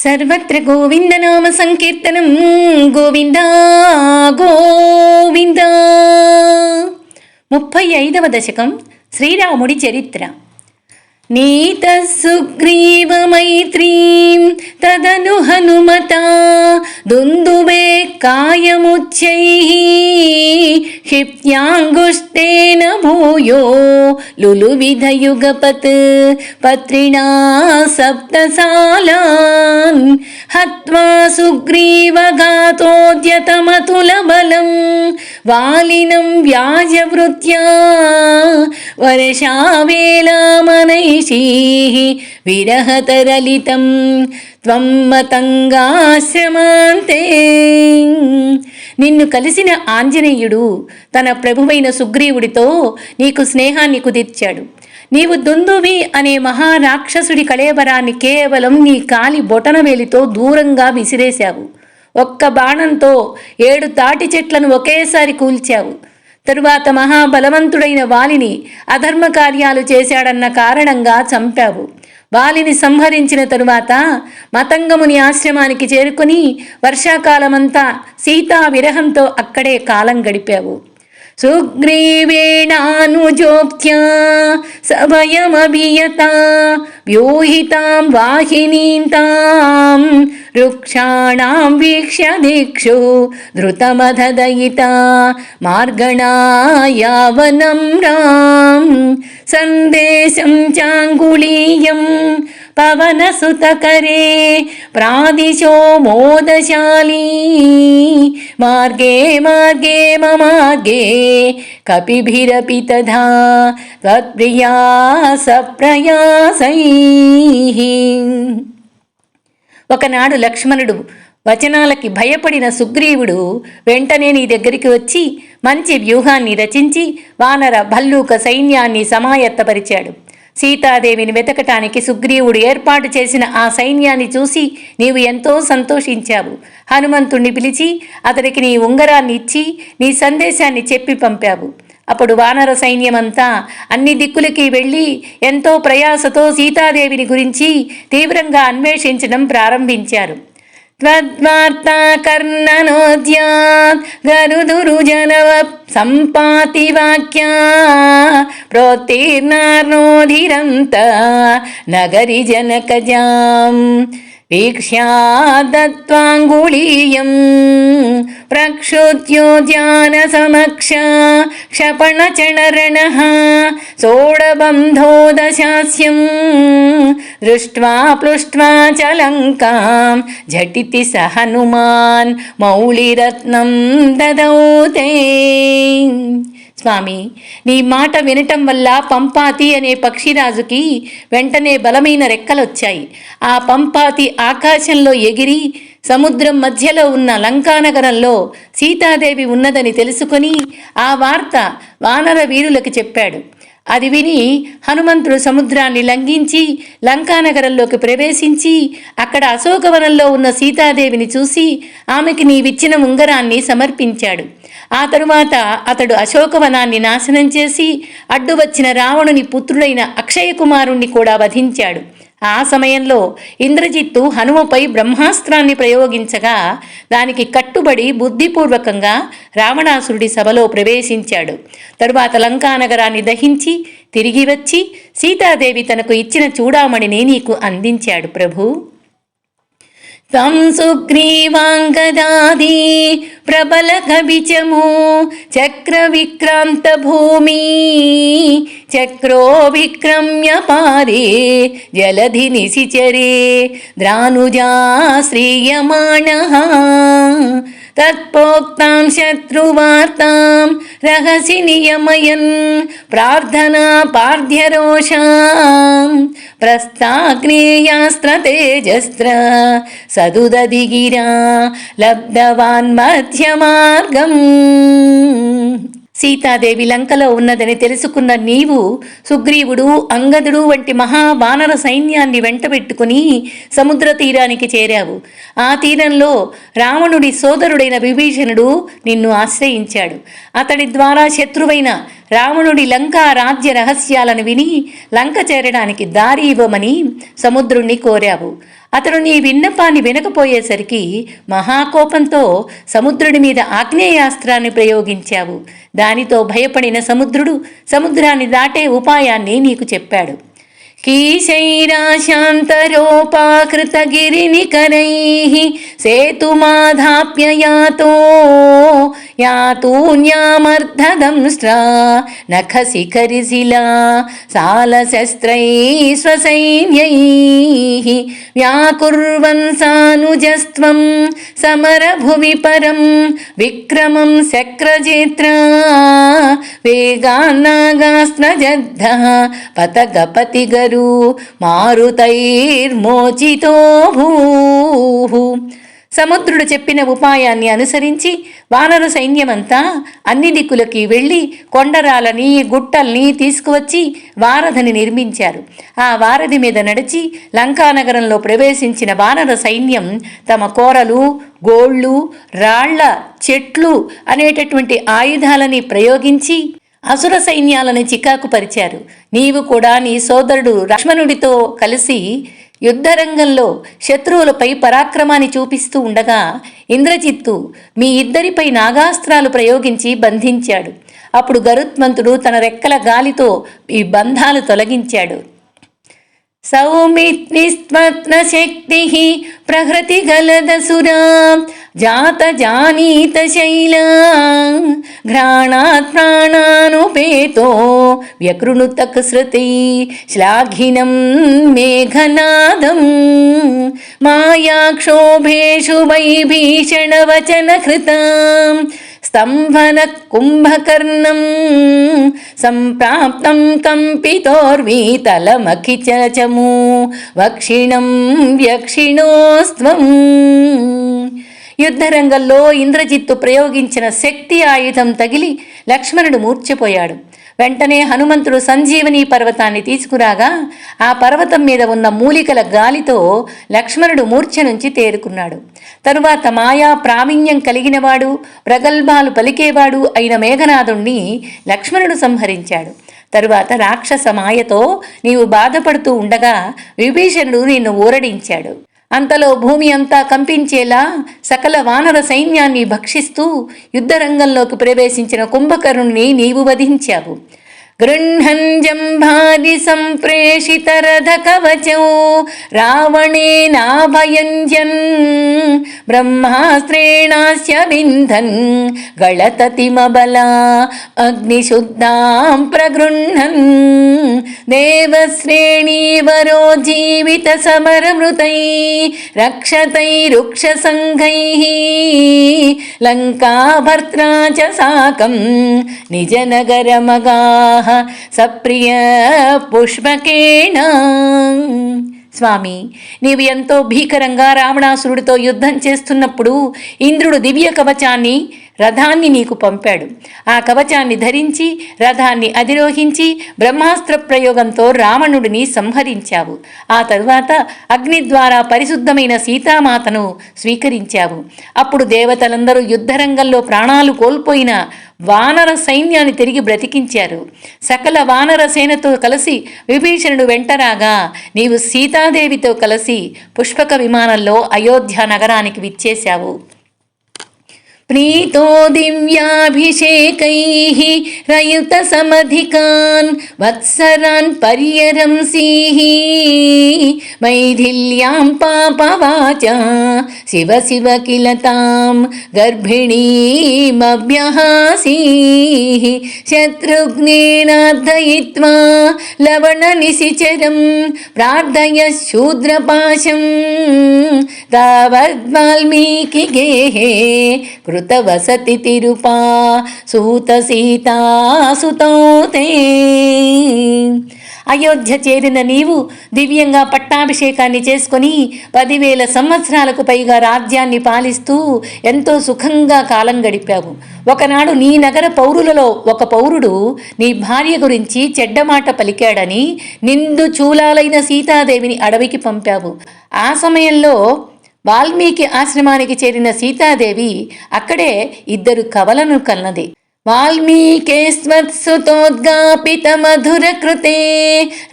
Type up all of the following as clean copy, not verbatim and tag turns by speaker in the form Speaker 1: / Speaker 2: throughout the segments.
Speaker 1: సర్వత్ర గోవిందనామ సంకీర్తనం గోవింద గోవింద. 35వ దశకం శ్రీరాముడి చరిత్ర. నీత సుగ్రీవ మైత్రీం తదను హనుమతా దుందుబే కాయముచ్చైః క్షిప్త్యాంగుష్టేన భూయో లులువిధయుగపత్ పత్రిణా సప్తసాలాన్ హత్వా సుగ్రీవఘాతోద్యతమతులబలం వాలినం వ్యాజవృత్యా వర్షావేలామనైః విరహతరలితం త్వం మతంగాశ్రమాంతే. నిన్ను కలిసిన ఆంజనేయుడు తన ప్రభువైన సుగ్రీవుడితో నీకు స్నేహాన్ని కుదిర్చాడు. నీవు దుందువి అనే మహారాక్షసుడి కళేబరాన్ని కేవలం నీ కాలి బొటనవేలితో దూరంగా విసిరేశావు. ఒక్క బాణంతో 7 తాటి చెట్లను ఒకేసారి కూల్చావు. తరువాత మహాబలవంతుడైన వాలిని అధర్మ కార్యాలు చేశాడన్న కారణంగా చంపావు. వాలిని సంహరించిన తరువాత మతంగముని ఆశ్రమానికి చేరుకుని వర్షాకాలమంతా సీతా విరహంతో అక్కడే కాలం గడిపావు. సుగ్రీవేణానుజోక్త్యా సభయమభియత వ్యూహితాం వాహినీం తాం వృక్షాణాం వీక్ష్య దిక్షు ధృతమధదయిత మార్గణా యావనం రాం సందేశం చాంగుళీయం పవనసుతకరే ప్రాదిశో మోదశాలీ మార్గే మార్గే మమార్గే కపిభిరపి తథా త్వత్ప్రియాస ప్రయాసైః. ఒకనాడు లక్ష్మణుడు వచనాలకి భయపడిన సుగ్రీవుడు వెంటనే నీ దగ్గరికి వచ్చి మంచి వ్యూహాన్ని రచించి వానర భల్లూక సైన్యాన్ని సమాయత్తపరిచాడు. సీతాదేవిని వెతకటానికి సుగ్రీవుడు ఏర్పాటు చేసిన ఆ సైన్యాన్ని చూసి నీవు ఎంతో సంతోషించావు. హనుమంతుణ్ణి పిలిచి అతడికి నీ ఉంగరాన్ని ఇచ్చి నీ సందేశాన్ని చెప్పి పంపావు. అప్పుడు వానర సైన్యమంతా అన్ని దిక్కులకి వెళ్ళి ఎంతో ప్రయాసతో సీతాదేవిని గురించి తీవ్రంగా అన్వేషించడం ప్రారంభించారు. త్వద్వార్తా కర్ణనోద్యాత్ గరుదురుజనవ సంపాతి వాక్యా ప్రోత్తీర్ణార్నోధిరంత నగరి జనకజాం వీక్ష్యా దత్వాంగుళీయం ప్రక్షుత్యోద్యాన సమక్ష క్షపణచణరణః సోడబంధో దశాస్యం దృష్ట్వా ప్లుష్ట్వా చ లంకాం ఝటితి స హనుమాన్ మౌళిరత్నం దదౌ తే. స్వామి, నీ మాట వినటం వల్ల పంపాతి అనే పక్షిరాజుకి వెంటనే బలమైన రెక్కలొచ్చాయి. ఆ పంపాతి ఆకాశంలో ఎగిరి సముద్రం మధ్యలో ఉన్న లంకానగరంలో సీతాదేవి ఉన్నదని తెలుసుకొని ఆ వార్త వానర వీరులకు చెప్పాడు. అది విని హనుమంతుడు సముద్రాన్ని లంఘించి లంకానగరంలోకి ప్రవేశించి అక్కడ అశోకవనంలో ఉన్న సీతాదేవిని చూసి ఆమెకి నీవిచ్చిన ఉంగరాన్ని సమర్పించాడు. ఆ తరువాత అతడు అశోకవనాన్ని నాశనం చేసి అడ్డు వచ్చిన రావణుని పుత్రుడైన అక్షయకుమారుణ్ణి కూడా వధించాడు. ఆ సమయంలో ఇంద్రజిత్తు హనుమపై బ్రహ్మాస్త్రాన్ని ప్రయోగించగా దానికి కట్టుబడి బుద్ధిపూర్వకంగా రావణాసురుడి సభలో ప్రవేశించాడు. తరువాత లంకానగరాన్ని దహించి తిరిగి వచ్చి సీతాదేవి తనకు ఇచ్చిన చూడామణిని నీకు అందించాడు ప్రభు. తం సుగ్రీవాంగదాది ప్రబల కవిచము చక్ర విక్రాంత భూమి చక్రో విక్రమ్య పారే జలధి నిశిచరే ద్రానుజా శ్రీయమాణః తత్పోక్తాం శత్రువార్తాం రహసి నియమయన్ ప్రార్థనా పార్థ్యరోషాం ప్రస్థాగ్నేయాస్త్ర తేజస్త్ర సదుదదిగిరా లబ్ధవాన్ మధ్యమార్గం. సీతాదేవి లంకలో ఉన్నదని తెలుసుకున్న నీవు సుగ్రీవుడు, అంగదుడు వంటి మహావానర సైన్యాన్ని వెంటబెట్టుకుని సముద్ర తీరానికి చేరావు. ఆ తీరంలో రావణుడి సోదరుడైన విభీషణుడు నిన్ను ఆశ్రయించాడు. అతడి ద్వారా శత్రువైన రావణుడి లంకా రాజ్య రహస్యాలను విని లంక చేరడానికి దారి ఇవ్వమని సముద్రుణ్ణి కోరావు. అతడు నీ విన్నపాన్ని వినకపోయేసరికి మహాకోపంతో సముద్రుడి మీద ఆగ్నేయాస్త్రాన్ని ప్రయోగించావు. దానితో భయపడిన సముద్రుడు సముద్రాన్ని దాటే ఉపాయాన్ని నీకు చెప్పాడు. కీశైరాశాంతరోపాకృతగిరినికరైః సేతుమాధాప్య యాతూన్యామర్ధదంస్ట్రా నఖశిఖరిశిలా సాలశస్త్రైः స్వసైన్యైః వ్యాకుర్వన్ సానుజస్త్వం సమరభువి పరం విక్రమం శక్రజేత్రా వేగాన్నాగాస్త్రజద్ధః పతగపతిగ మారుతైర్మోచితో భూః. సముద్రుడు చెప్పిన ఉపాయాన్ని అనుసరించి వానర సైన్యమంతా అన్ని దిక్కులకి వెళ్ళి కొండరాలని గుట్టల్ని తీసుకువచ్చి వారధిని నిర్మించారు. ఆ వారధి మీద నడిచి లంకానగరంలో ప్రవేశించిన వానర సైన్యం తమ కోరలు, గోళ్ళు, రాళ్ల, చెట్లు అనేటటువంటి ఆయుధాలని ప్రయోగించి అసుర సైన్యాలను చికాకుపరిచారు. నీవు కూడా నీ సోదరుడు లక్ష్మణుడితో కలిసి యుద్ధరంగంలో శత్రువులపై పరాక్రమాన్ని చూపిస్తూ ఉండగా ఇంద్రజిత్తు మీ ఇద్దరిపై నాగాస్త్రాలు ప్రయోగించి బంధించాడు. అప్పుడు గరుత్మంతుడు తన రెక్కల గాలితో ఈ బంధాలు తొలగించాడు. సౌమిత్రిస్త్వత్న శక్తి ప్రహృతి గలదసురా జాత జానీత శైలా ఘ్రాణాత్ ప్రాణానుపేతో వ్యకృణుతక్ శృతి శ్లాఘినం మేఘనాదం మాయాక్షోభేషు వైభీషణ వచన కృతం స్తంభన కుంభకర్ణం సంప్రాప్తం కంపితోర్వీతలమఖిచచము వక్షిణం వ్యక్షిణోస్త్వం. యుద్ధరంగంలో ఇంద్రజిత్తు ప్రయోగించిన శక్తి ఆయుధం తగిలి లక్ష్మణుడు మూర్ఛపోయాడు. వెంటనే హనుమంతుడు సంజీవని పర్వతాన్ని తీసుకురాగా ఆ పర్వతం మీద ఉన్న మూలికల గాలితో లక్ష్మణుడు మూర్ఛ నుంచి తేరుకున్నాడు. తరువాత మాయా ప్రావీణ్యం కలిగినవాడు, ప్రగల్భాలు పలికేవాడు అయిన మేఘనాథుణ్ణి లక్ష్మణుడు సంహరించాడు. తరువాత రాక్షస మాయతో నీవు బాధపడుతూ ఉండగా విభీషణుడు నిన్ను ఊరడించాడు. అంతలో భూమి అంతా కంపించేలా సకల వానర సైన్యాన్ని భక్షిస్తూ యుద్ధరంగంలోకి ప్రవేశించిన కుంభకర్ణుని నీవు వధించావు. గృహ్ణంజంభాది సంప్రేషితరథ కవచౌ రావణేనాభయంజన్ బ్రహ్మాస్త్రేణాస్య వింధన్ గళతతిమబలా అగ్నిశుద్ధాం ప్రగృహ్ణన్ దేవశ్రేణీవరో జీవిత సమరమృతై రక్షతై రుక్షసంఘైః లంకాభర్త్రా చ సాకం నిజనగరమగాః సప్రియ పుష్పకేణ. స్వామి, నీవు ఎంతో భీకరంగా రావణాసురుడితో యుద్ధం చేస్తున్నప్పుడు ఇంద్రుడు దివ్య కవచాన్ని, రథాన్ని నీకు పంపాడు. ఆ కవచాన్ని ధరించి రథాన్ని అధిరోహించి బ్రహ్మాస్త్ర ప్రయోగంతో రావణుడిని సంహరించావు. ఆ తరువాత అగ్ని ద్వారా పరిశుద్ధమైన సీతామాతను స్వీకరించావు. అప్పుడు దేవతలందరూ యుద్ధరంగంలో ప్రాణాలు కోల్పోయిన వానర సైన్యాన్ని తిరిగి బ్రతికించారు. సకల వానర సేనతో కలిసి విభీషణుడు వెంటరాగా నీవు సీతాదేవితో కలిసి పుష్పక విమానంలో అయోధ్య నగరానికి విచ్చేశావు. ప్రీతో దివ్యాభిషేకైః రయుత సమధికాన్ వత్సరాన్ పర్యరంసీః మైథిల్యాం పాపవాచా శివ శివ కిలతాం గర్భిణీమభ్యహాసీః శత్రుఘ్నేనార్దయిత్వా లవణ నిశిచరం ప్రార్థయ శూద్రపాశం తావద్వాల్మీకి గేహే వసతి తిరుపా సూత సీతాసుతో తే. అయోధ్య చేరిన నీవు దివ్యంగా పట్టాభిషేకాన్ని చేసుకొని 10,000 సంవత్సరాలకు పైగా రాజ్యాన్ని పాలిస్తూ ఎంతో సుఖంగా కాలం గడిపావు. ఒకనాడు నీ నగర పౌరులలో ఒక పౌరుడు నీ భార్య గురించి చెడ్డమాట పలికాడని నిండు చూలాలైన సీతాదేవిని అడవికి పంపావు. ఆ సమయంలో వాల్మీకి ఆశ్రమానికి చేరిన సీతాదేవి అక్కడే 2 కవలను కన్నది. वाल्मीकेस्त्वत्सुतोद्गापितमधुरकृते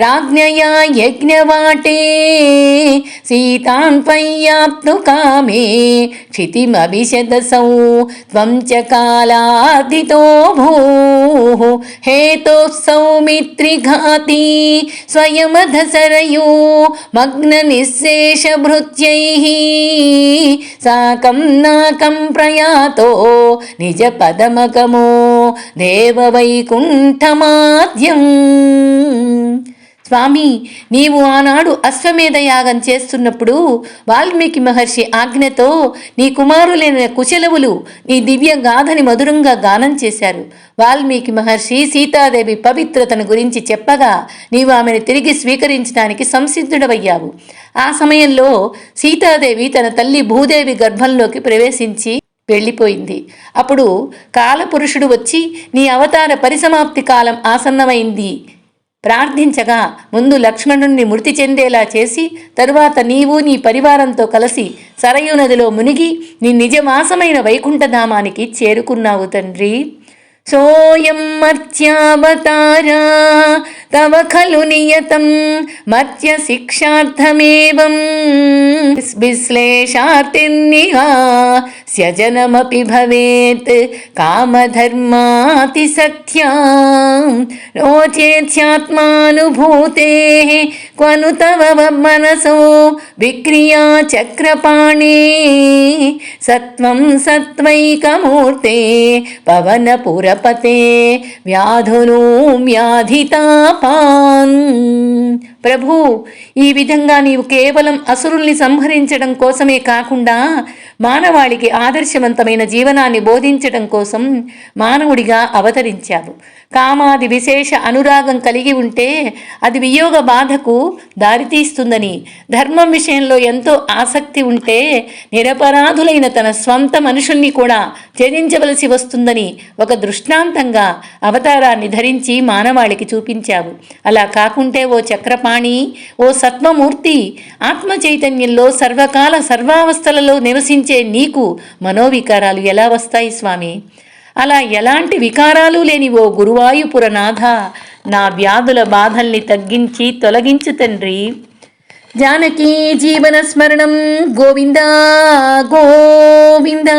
Speaker 1: राज्ञया यज्ञवाटे सीतान्त्वय्याप्नुकामे क्षितिमभिशदसौ त्वं च कालादितो भूः हेतोः सौमित्रिघाती स्वयमधसरयो मग्ननिःशेषभृत्यैः साकं नाकं प्रयातो निजपदमगमो దేవవైకుంఠమాద్యం. స్వామి, నీవు ఆనాడు అశ్వమేధ యాగం చేస్తున్నప్పుడు వాల్మీకి మహర్షి ఆజ్ఞతో నీ కుమారులైన కుశలవులు నీ దివ్య గాథని మధురంగా గానం చేశారు. వాల్మీకి మహర్షి సీతాదేవి పవిత్రతను గురించి చెప్పగా నీవు ఆమెను తిరిగి స్వీకరించడానికి సంసిద్ధుడవయ్యావు. ఆ సమయంలో సీతాదేవి తన తల్లి భూదేవి గర్భంలోకి ప్రవేశించి వెళ్ళిపోయింది. అప్పుడు కాలపురుషుడు వచ్చి నీ అవతార పరిసమాప్తి కాలం ఆసన్నమైంది ప్రార్థించగా ముందు లక్ష్మణుణ్ణి మృతి చెందేలా చేసి తరువాత నీవు నీ పరివారంతో కలిసి సరయూ నదిలో మునిగి నీ నిజమాసమైన వైకుంఠధామానికి చేరుకున్నావు తండ్రి. సోయం మర్త్యావతారా తవ ఖలు నియతం మర్త్య శిక్షార్థమేవం విశ్లేషార్తిర్నిహా స్యజనమపి భవేత్ కామధర్మాతి సత్యాం నోచేత్యాత్మానుభూతేః క్వను తవ మనసో విక్రియా చక్రపాణే సత్వం సత్వైకమూర్తే పవనపురపతే వ్యాధునో వ్యాధితాపాన్. ప్రభు, ఈ విధంగా నీవు కేవలం అసురుల్ని సంహరించడం కోసమే కాకుండా మానవాళికి ఆదర్శవంతమైన జీవనాన్ని బోధించడం కోసం మానవుడిగా అవతరించావు. కామాది విశేష అనురాగం కలిగి ఉంటే అది వియోగ బాధకు దారితీస్తుందని, ధర్మం విషయంలో ఎంతో ఆసక్తి ఉంటే నిరపరాధులైన తన స్వంత మనుషుల్ని కూడా త్యజించవలసి వస్తుందని ఒక దృష్టాంతంగా అవతారాన్ని ధరించి మానవాళికి చూపించావు. అలా కాకుంటే ఓ చక్రపాణి, ఓ సత్వమూర్తి, ఆత్మ చైతన్యంలో సర్వకాల సర్వావస్థలలో నివసించే నీకు మనోవికారాలు ఎలా వస్తాయి స్వామి? అలా ఎలాంటి వికారాలు లేని ఓ గురువాయూపురనాథ, నా వ్యాధుల బాధల్ని తగ్గించి తొలగించు తండ్రి. జానకీ జీవన స్మరణం గోవిందా గోవిందా.